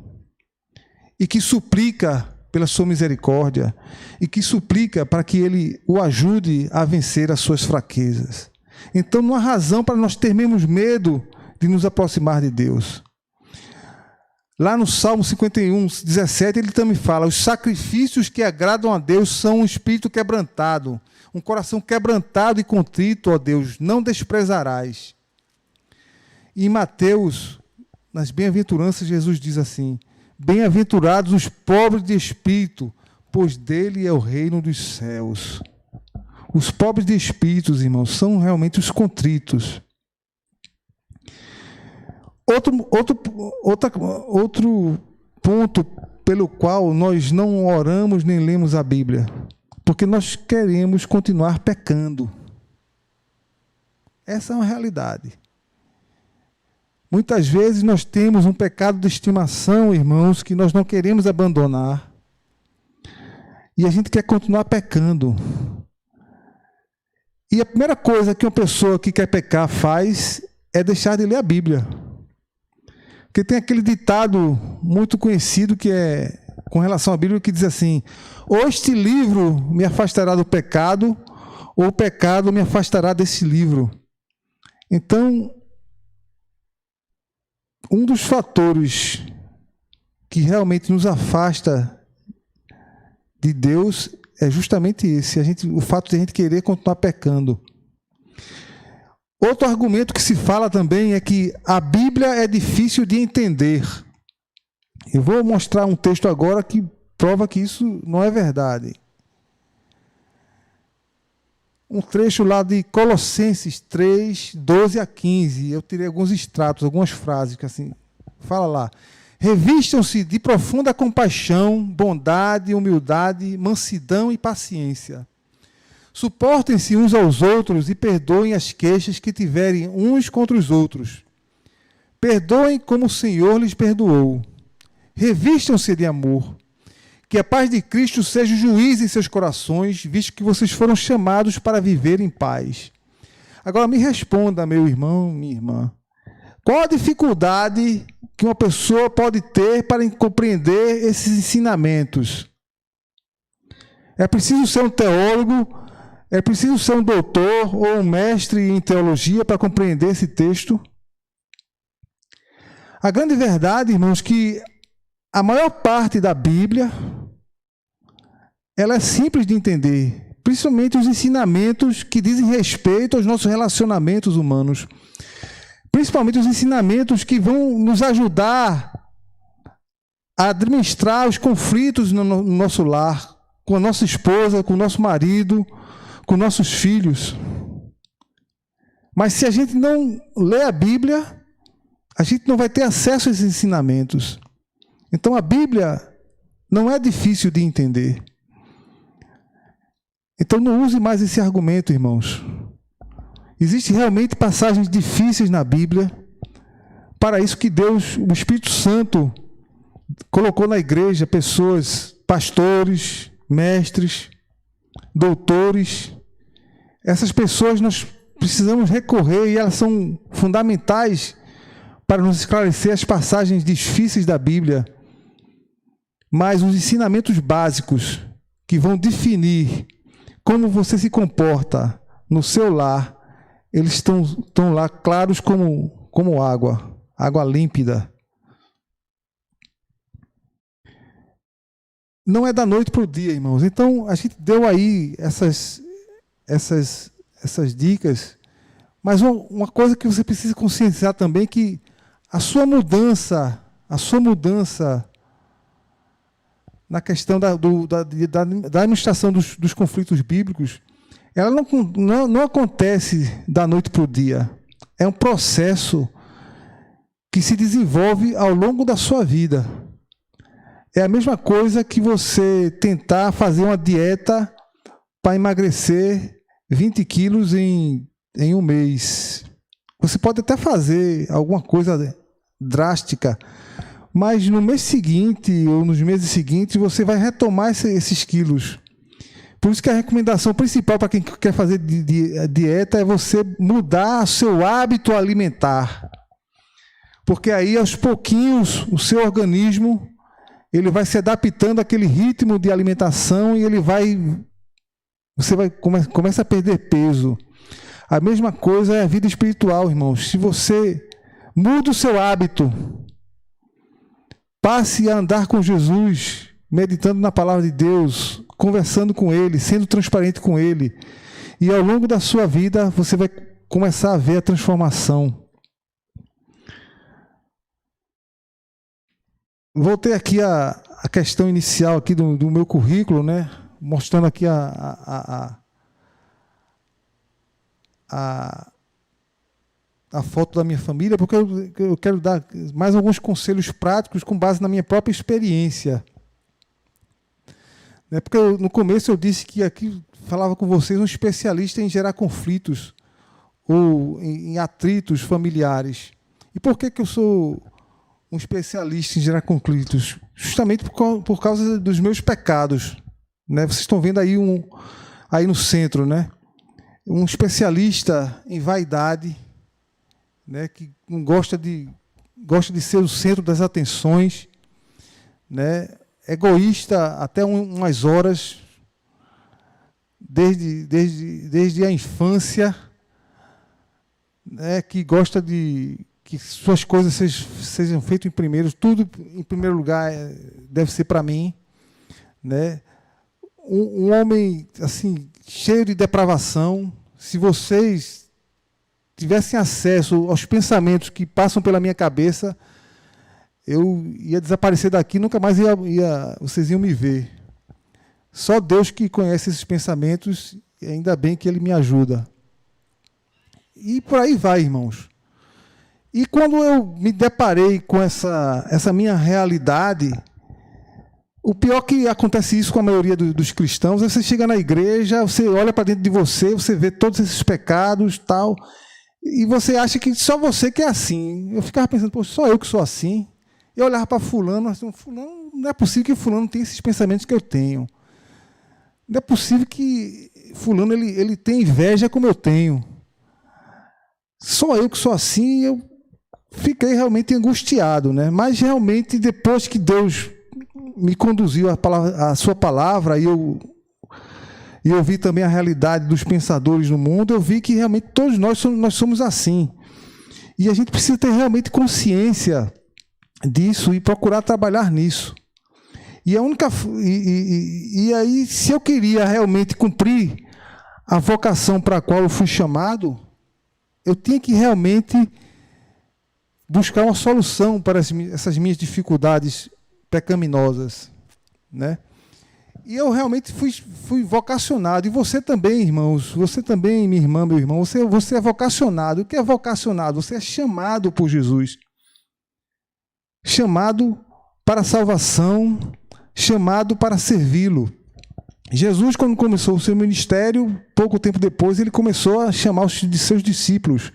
e que suplica pela sua misericórdia, e que suplica para que ele o ajude a vencer as suas fraquezas. Então não há razão para nós termos medo de nos aproximar de Deus. Lá no Salmo 51, 17, ele também fala: os sacrifícios que agradam a Deus são um espírito quebrantado, um coração quebrantado e contrito, ó Deus, não desprezarás. E em Mateus, nas bem-aventuranças, Jesus diz assim: bem-aventurados os pobres de espírito, pois dele é o reino dos céus. Os pobres de espírito, irmãos, são realmente os contritos. Outro ponto pelo qual nós não oramos nem lemos a Bíblia, porque nós queremos continuar pecando. Essa é uma realidade. Muitas vezes nós temos um pecado de estimação, irmãos, que nós não queremos abandonar, e a gente quer continuar pecando. E a primeira coisa que uma pessoa que quer pecar faz é deixar de ler a Bíblia. Porque tem aquele ditado muito conhecido que é com relação à Bíblia, que diz assim: ou este livro me afastará do pecado, ou o pecado me afastará desse livro. Então, um dos fatores que realmente nos afasta de Deus é justamente esse, o fato de a gente querer continuar pecando. Outro argumento que se fala também é que a Bíblia é difícil de entender. Eu vou mostrar um texto agora que prova que isso não é verdade. Um trecho lá de Colossenses 3, 12 a 15. Eu tirei alguns extratos, algumas frases que assim, fala lá: revistam-se de profunda compaixão, bondade, humildade, mansidão e paciência. Suportem-se uns aos outros e perdoem as queixas que tiverem uns contra os outros. Perdoem como o Senhor lhes perdoou. Revistam-se de amor. Que a paz de Cristo seja o juiz em seus corações, visto que vocês foram chamados para viver em paz. Agora me responda, meu irmão, minha irmã. Qual a dificuldade que uma pessoa pode ter para compreender esses ensinamentos? É preciso ser um teólogo, é preciso ser um doutor ou um mestre em teologia para compreender esse texto? A grande verdade, irmãos, que a maior parte da Bíblia, ela é simples de entender, principalmente os ensinamentos que dizem respeito aos nossos relacionamentos humanos, principalmente os ensinamentos que vão nos ajudar a administrar os conflitos no nosso lar, com a nossa esposa, com o nosso marido, com nossos filhos. Mas se a gente não lê a Bíblia, a gente não vai ter acesso a esses ensinamentos. Então a Bíblia não é difícil de entender. Então não use mais esse argumento, irmãos. Existem realmente passagens difíceis na Bíblia. Para isso que Deus, o Espírito Santo, colocou na igreja pessoas, pastores, mestres, doutores. Essas pessoas nós precisamos recorrer e elas são fundamentais para nos esclarecer as passagens difíceis da Bíblia. Mas os ensinamentos básicos que vão definir como você se comporta no seu lar, eles estão lá claros como água límpida. Não é da noite para o dia, irmãos. Então, a gente deu aí essas dicas, mas uma coisa que você precisa conscientizar também é que a sua mudança na questão da administração dos conflitos bíblicos, ela não acontece da noite para o dia. É um processo que se desenvolve ao longo da sua vida. É a mesma coisa que você tentar fazer uma dieta para emagrecer 20 quilos em um mês. Você pode até fazer alguma coisa drástica, mas no mês seguinte ou nos meses seguintes você vai retomar esses quilos. Por isso que a recomendação principal para quem quer fazer dieta é você mudar seu hábito alimentar. Porque aí, aos pouquinhos, o seu organismo ele vai se adaptando àquele ritmo de alimentação e você começa a perder peso. A mesma coisa é a vida espiritual, irmãos. Se você muda o seu hábito, passe a andar com Jesus, meditando na palavra de Deus, conversando com Ele, sendo transparente com Ele. E ao longo da sua vida, você vai começar a ver a transformação. Voltei aqui à questão inicial aqui do meu currículo, né? Mostrando aqui a foto da minha família, porque eu quero dar mais alguns conselhos práticos com base na minha própria experiência. Porque no começo eu disse que aqui falava com vocês um especialista em gerar conflitos ou em atritos familiares. E por que eu sou um especialista em gerar conflitos? Justamente por causa dos meus pecados. Né? Vocês estão vendo aí, aí no centro, né? Um especialista em vaidade, né? Que não gosta de ser o centro das atenções, né? Egoísta até umas horas, desde a infância, né? Que gosta de que suas coisas sejam feitas em primeiro, tudo em primeiro lugar deve ser para mim, né? Um homem assim cheio de depravação. Se vocês tivessem acesso aos pensamentos que passam pela minha cabeça, eu ia desaparecer daqui, nunca mais vocês iam me ver. Só Deus que conhece esses pensamentos, e ainda bem que Ele me ajuda. E por aí vai, irmãos. E quando eu me deparei com essa minha realidade, o pior que acontece isso com a maioria dos cristãos, é você chega na igreja, você olha para dentro de você vê todos esses pecados e tal, e você acha que só você que é assim. Eu ficava pensando, pô, só eu que sou assim. Eu olhava para fulano, assim, fulano, não é possível que fulano tenha esses pensamentos que eu tenho. Não é possível que fulano ele tenha inveja como eu tenho. Só eu que sou assim. Eu fiquei realmente angustiado, né? Mas realmente depois que Deus me conduziu a sua palavra e eu vi também a realidade dos pensadores no mundo, eu vi que realmente todos nós somos assim. E a gente precisa ter realmente consciência disso e procurar trabalhar nisso. E aí, se eu queria realmente cumprir a vocação para a qual eu fui chamado, eu tinha que realmente buscar uma solução para essas minhas dificuldades pecaminosas, né? E eu realmente fui vocacionado. E você também, irmãos, você também, minha irmã, meu irmão, você é vocacionado. O que é vocacionado? Você é chamado por Jesus. Chamado para a salvação, chamado para servi-lo. Jesus, quando começou o seu ministério, pouco tempo depois, ele começou a chamar de seus discípulos.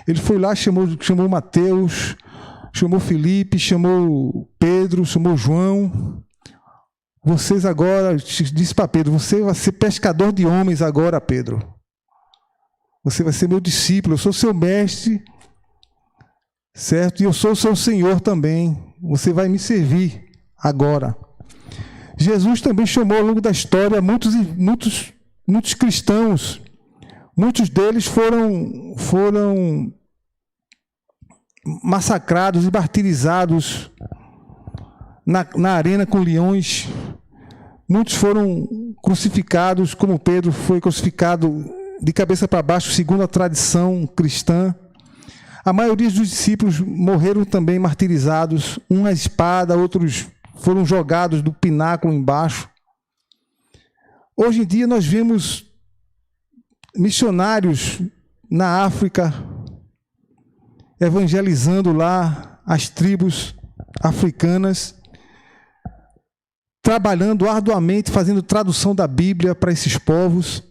Ele foi lá, chamou Mateus, chamou Filipe, chamou Pedro, chamou João. Vocês agora, disse para Pedro, você vai ser pescador de homens agora, Pedro. Você vai ser meu discípulo, eu sou seu mestre, certo? E eu sou o seu Senhor também. Você vai me servir agora. Jesus também chamou ao longo da história muitos cristãos. Muitos deles foram massacrados e martirizados na arena com leões. Muitos foram crucificados, como Pedro foi crucificado de cabeça para baixo, segundo a tradição cristã. A maioria dos discípulos morreram também martirizados, um à espada, outros foram jogados do pináculo embaixo. Hoje em dia nós vemos missionários na África, evangelizando lá as tribos africanas, trabalhando arduamente, fazendo tradução da Bíblia para esses povos.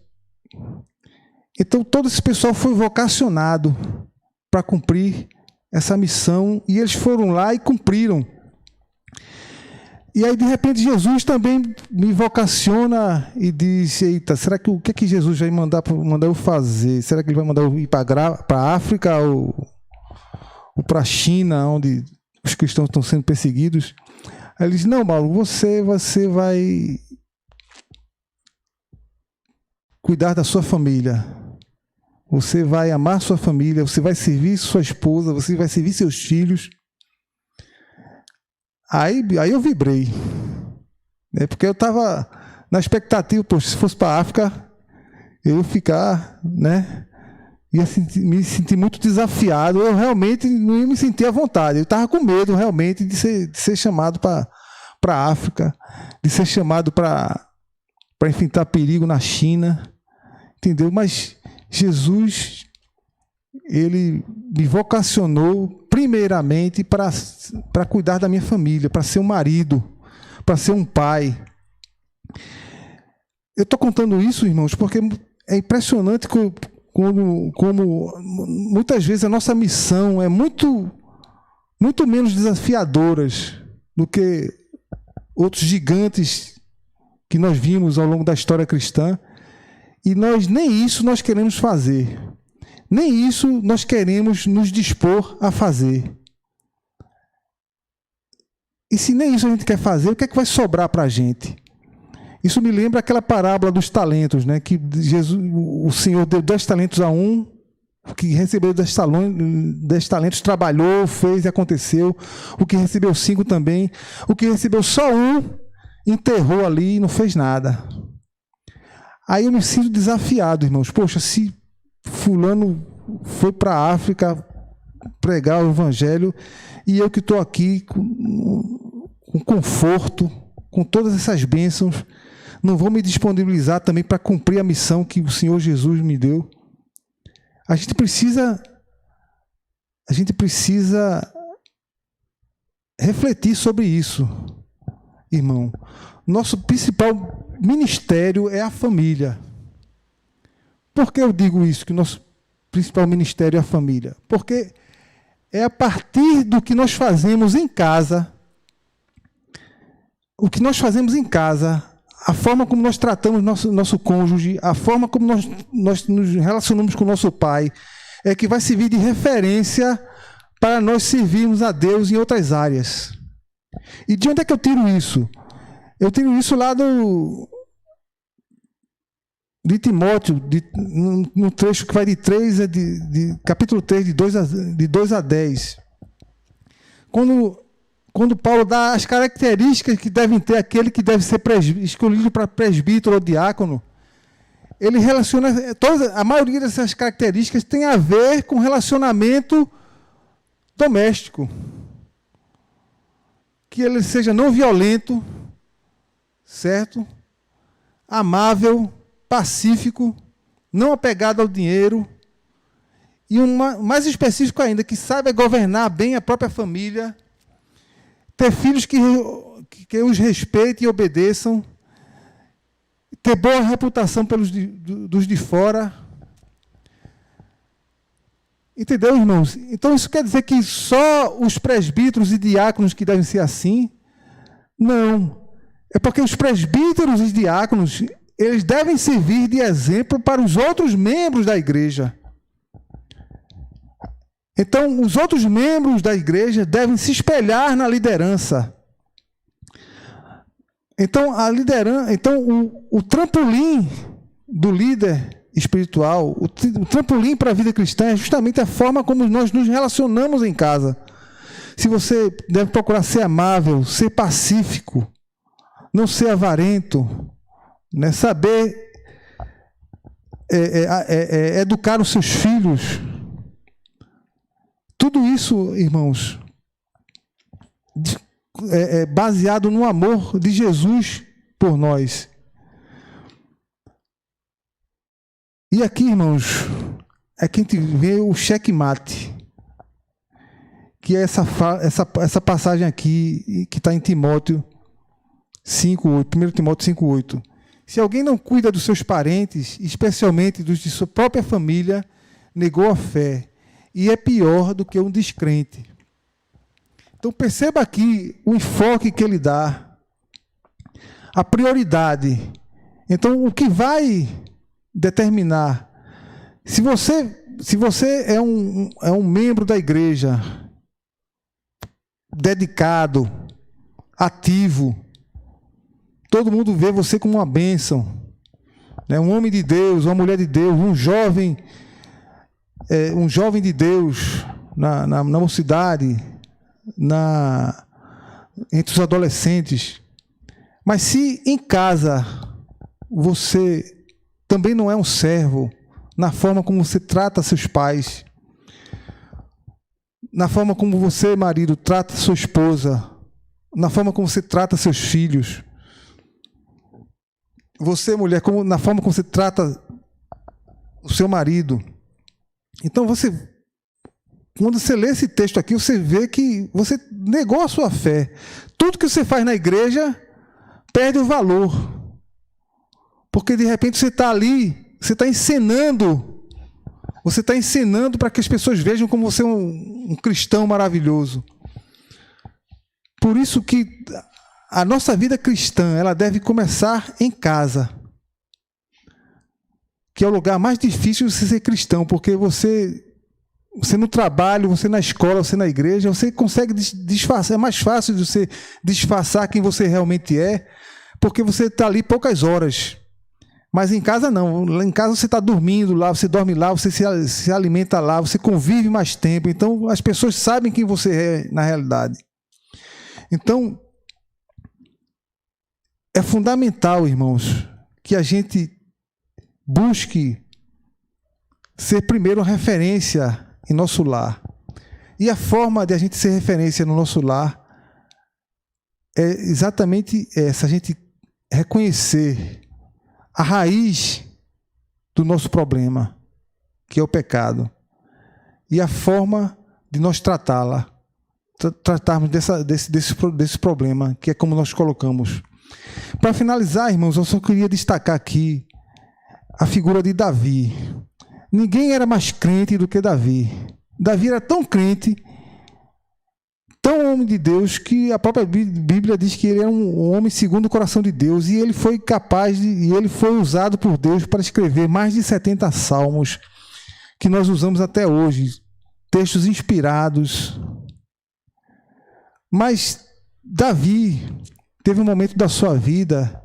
Então, todo esse pessoal foi vocacionado para cumprir essa missão, e eles foram lá e cumpriram. E aí, de repente, Jesus também me vocaciona e diz, eita, será que o que é que Jesus vai mandar eu fazer? Será que ele vai mandar eu ir para a África ou para a China, onde os cristãos estão sendo perseguidos? Aí ele diz, não, Paulo, você vai cuidar da sua família. Você vai amar sua família, você vai servir sua esposa, você vai servir seus filhos. Aí eu vibrei, né? Porque eu estava na expectativa, poxa, se fosse para a África, eu ia ficar, né? Ia me sentir muito desafiado, eu realmente não ia me sentir à vontade, eu estava com medo realmente de ser chamado para a África, de ser chamado para enfrentar perigo na China, entendeu? Mas Jesus, ele me vocacionou primeiramente para cuidar da minha família, para ser um marido, para ser um pai. Eu estou contando isso, irmãos, porque é impressionante como muitas vezes a nossa missão é muito menos desafiadora do que outros gigantes que nós vimos ao longo da história cristã, e nem isso nós queremos fazer. Nem isso nós queremos nos dispor a fazer. E se nem isso a gente quer fazer, o que é que vai sobrar para a gente? Isso me lembra aquela parábola dos talentos, né? Que o Senhor deu 10 talentos a um, que recebeu 10 talentos, trabalhou, fez e aconteceu. O que recebeu 5 também. O que recebeu só um, enterrou ali e não fez nada. Aí eu me sinto desafiado, irmãos. Poxa, se fulano foi para a África pregar o evangelho e eu que estou aqui com conforto, com todas essas bênçãos, não vou me disponibilizar também para cumprir a missão que o Senhor Jesus me deu. A gente precisa refletir sobre isso, irmão. Nosso principal ministério é a família. Por que eu digo isso, que o nosso principal ministério é a família? Porque é a partir do que nós fazemos em casa, o que nós fazemos em casa, a forma como nós tratamos nosso cônjuge, a forma como nós nos relacionamos com o nosso pai, é que vai servir de referência para nós servirmos a Deus em outras áreas. E de onde é que eu tiro isso? Eu tiro isso lá de Timóteo, no trecho que vai de 3, capítulo 3, de 2 a 10. Quando Paulo dá as características que devem ter aquele que deve ser escolhido para presbítero ou diácono, ele relaciona, a maioria dessas características tem a ver com relacionamento doméstico. Que ele seja não violento, certo? Amável, pacífico, não apegado ao dinheiro, e mais específico ainda, que saiba governar bem a própria família, ter filhos que os respeitem e obedeçam, ter boa reputação dos de fora. Entendeu, irmãos? Então isso quer dizer que só os presbíteros e diáconos que devem ser assim? Não. É porque os presbíteros e diáconos, eles devem servir de exemplo para os outros membros da igreja. Então, os outros membros da igreja devem se espelhar na liderança. Então, o trampolim do líder espiritual, o trampolim para a vida cristã é justamente a forma como nós nos relacionamos em casa. Se você deve procurar ser amável, ser pacífico, não ser avarento, né? Saber educar os seus filhos. Tudo isso, irmãos, é baseado no amor de Jesus por nós. E aqui, irmãos, é que a gente vê o checkmate, que é essa passagem aqui, que está em Timóteo 5:8, 1 Timóteo 5:8. Se alguém não cuida dos seus parentes, especialmente dos de sua própria família, negou a fé, e é pior do que um descrente. Então perceba aqui o enfoque que ele dá. a prioridade. Então, o que vai determinar se você é um membro da igreja dedicado, ativo, todo mundo vê você como uma bênção, né? Um homem de Deus, uma mulher de Deus, um jovem de Deus na mocidade, entre os adolescentes. Mas se em casa você também não é um servo, na forma como você trata seus pais, na forma como você, marido, trata sua esposa, na forma como você trata seus filhos, você, mulher, na forma como você trata o seu marido. Então, quando você lê esse texto aqui, você vê que você negou a sua fé. Tudo que você faz na igreja perde o valor. Porque, de repente, você está ali, você está encenando para que as pessoas vejam como você é um cristão maravilhoso. Por isso que a nossa vida cristã, ela deve começar em casa, que é o lugar mais difícil de você ser cristão, porque você no trabalho, você na escola, você na igreja, você consegue disfarçar, é mais fácil de você disfarçar quem você realmente é, porque você está ali poucas horas. Mas em casa não, em casa você está dormindo lá, você dorme lá, você se alimenta lá, você convive mais tempo, então as pessoas sabem quem você é na realidade. Então, é fundamental, irmãos, que a gente busque ser primeiro referência em nosso lar. E a forma de a gente ser referência no nosso lar é exatamente essa, a gente reconhecer a raiz do nosso problema, que é o pecado, e a forma de nós tratarmos desse problema, que é como nós colocamos. Para finalizar, irmãos, eu só queria destacar aqui a figura de Davi. Ninguém era mais crente do que Davi. Davi era tão crente, tão homem de Deus, que a própria Bíblia diz que ele era um homem segundo o coração de Deus, e ele foi e ele foi usado por Deus para escrever mais de 70 salmos, que nós usamos até hoje, textos inspirados. Mas Davi teve um momento da sua vida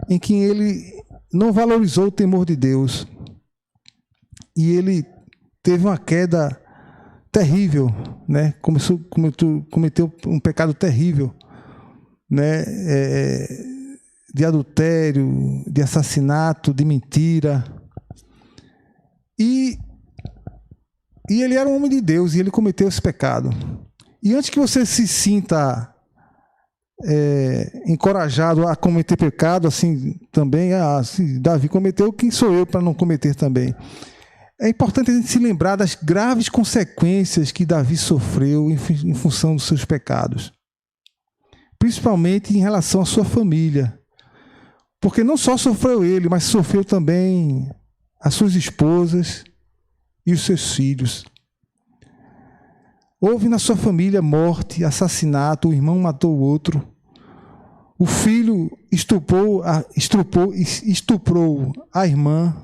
em que ele não valorizou o temor de Deus, e ele teve uma queda terrível, né? Cometeu um pecado terrível, né? De adultério, de assassinato, de mentira. E ele era um homem de Deus e ele cometeu esse pecado. E antes que você se sinta encorajado a cometer pecado, assim também, se Davi cometeu, quem sou eu para não cometer também? É importante a gente se lembrar das graves consequências que Davi sofreu em função dos seus pecados, principalmente em relação à sua família, porque não só sofreu ele, mas sofreu também as suas esposas e os seus filhos. Houve na sua família morte, assassinato, o irmão matou o outro, o filho estuprou a irmã,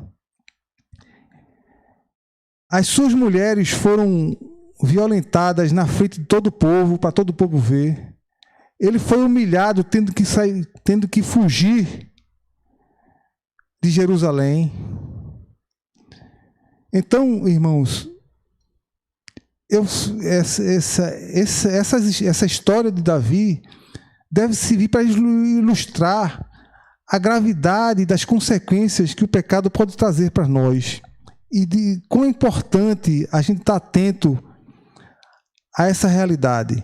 as suas mulheres foram violentadas na frente de todo o povo, para todo o povo ver. Ele foi humilhado, tendo que fugir de Jerusalém. Então, irmãos, essa história de Davi deve servir para ilustrar a gravidade das consequências que o pecado pode trazer para nós. E de quão importante a gente estar atento a essa realidade.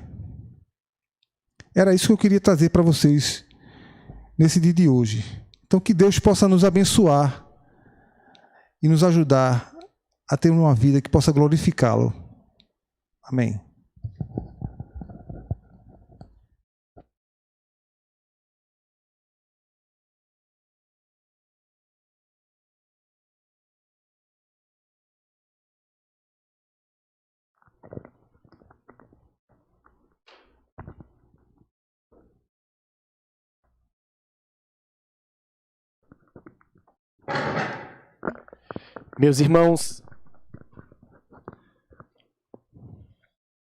Era isso que eu queria trazer para vocês nesse dia de hoje. Então, que Deus possa nos abençoar e nos ajudar a ter uma vida que possa glorificá-lo. Amém. Meus irmãos,